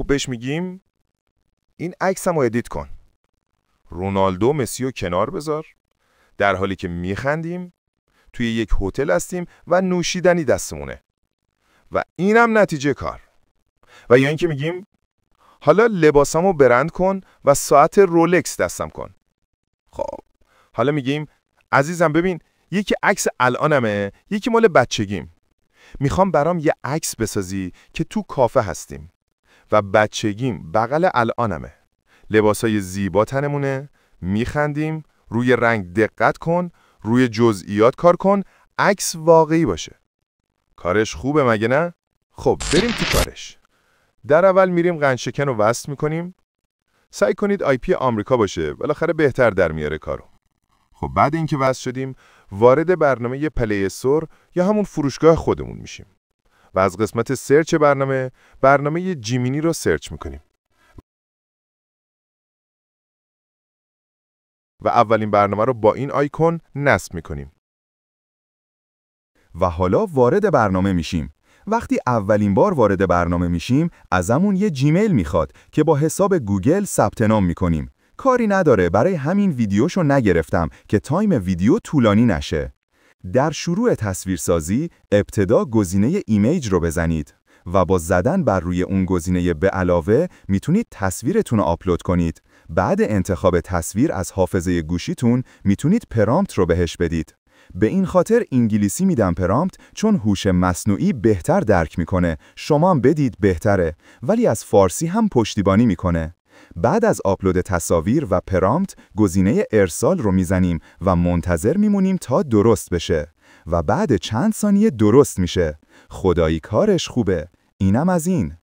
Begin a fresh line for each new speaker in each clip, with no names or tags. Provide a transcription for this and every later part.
خب بهش میگیم این عکسمو ادیت کن. رونالدو مسی رو کنار بذار، در حالی که میخندیم، توی یک هتل هستیم و نوشیدنی دستمونه. و اینم نتیجه کار. و یا اینکه میگیم حالا لباسامو برند کن و ساعت رولکس دستم کن. خب حالا میگیم عزیزم ببین، یکی عکس الانمه، یکی مال بچگیم. میخوام برام یه عکس بسازی که تو کافه هستیم و بچگیم بغل الانمه. لباسای زیبا تنمونه، میخندیم، روی رنگ دقت کن، روی جزئیات کار کن، عکس واقعی باشه. کارش خوبه مگه نه؟ خب بریم تو کارش. در اول میریم قندشکن رو وصل میکنیم. سعی کنید IP آمریکا باشه، بالاخره بهتر در میاره کارو. خب بعد اینکه وصل شدیم، وارد برنامه پلی استور یا همون فروشگاه خودمون میشیم و از قسمت سرچ برنامه جیمینی رو سرچ میکنیم. و اولین برنامه رو با این آیکون نصب میکنیم.
و حالا وارد برنامه میشیم. وقتی اولین بار وارد برنامه میشیم، ازمون یه جیمیل میخواد که با حساب گوگل ثبت نام میکنیم. کاری نداره، برای همین ویدیوشو نگرفتم که تایم ویدیو طولانی نشه. در شروع تصویرسازی، ابتدا گزینه ایمیج رو بزنید و با زدن بر روی اون گزینه به علاوه میتونید تصویرتون رو آپلود کنید. بعد انتخاب تصویر از حافظه گوشیتون میتونید پرامپت رو بهش بدید. به این خاطر انگلیسی میدم پرامپت، چون هوش مصنوعی بهتر درک میکنه. شما هم بدید بهتره، ولی از فارسی هم پشتیبانی میکنه. بعد از آپلود تصاویر و پرامپت، گزینه ارسال رو میزنیم و منتظر میمونیم تا درست بشه و بعد چند ثانیه درست میشه. خدایی کارش خوبه. اینم از این.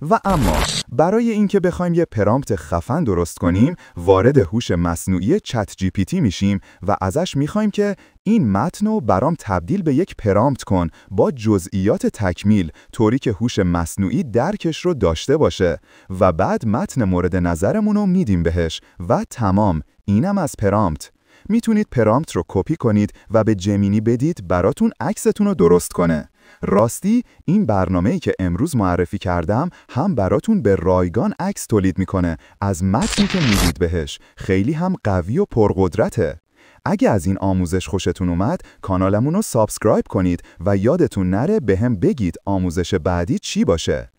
و اما برای اینکه بخوایم یه پرامپت خفن درست کنیم، وارد هوش مصنوعی چت جی پی تی میشیم و ازش میخوایم که این متن رو برام تبدیل به یک پرامپت کن با جزئیات تکمیل، طوری که هوش مصنوعی درکش رو داشته باشه. و بعد متن مورد نظرمون رو میدیم بهش و تمام. اینم از پرامپت. میتونید پرامپت رو کپی کنید و به جمینی بدید براتون عکستون رو درست کنه. راستی این برنامه‌ای که امروز معرفی کردم هم براتون به رایگان عکس تولید میکنه از متنی که میدید بهش. خیلی هم قوی و پرقدرته. اگه از این آموزش خوشتون اومد، کانالمون رو سابسکرایب کنید و یادتون نره بهم بگید آموزش بعدی چی باشه.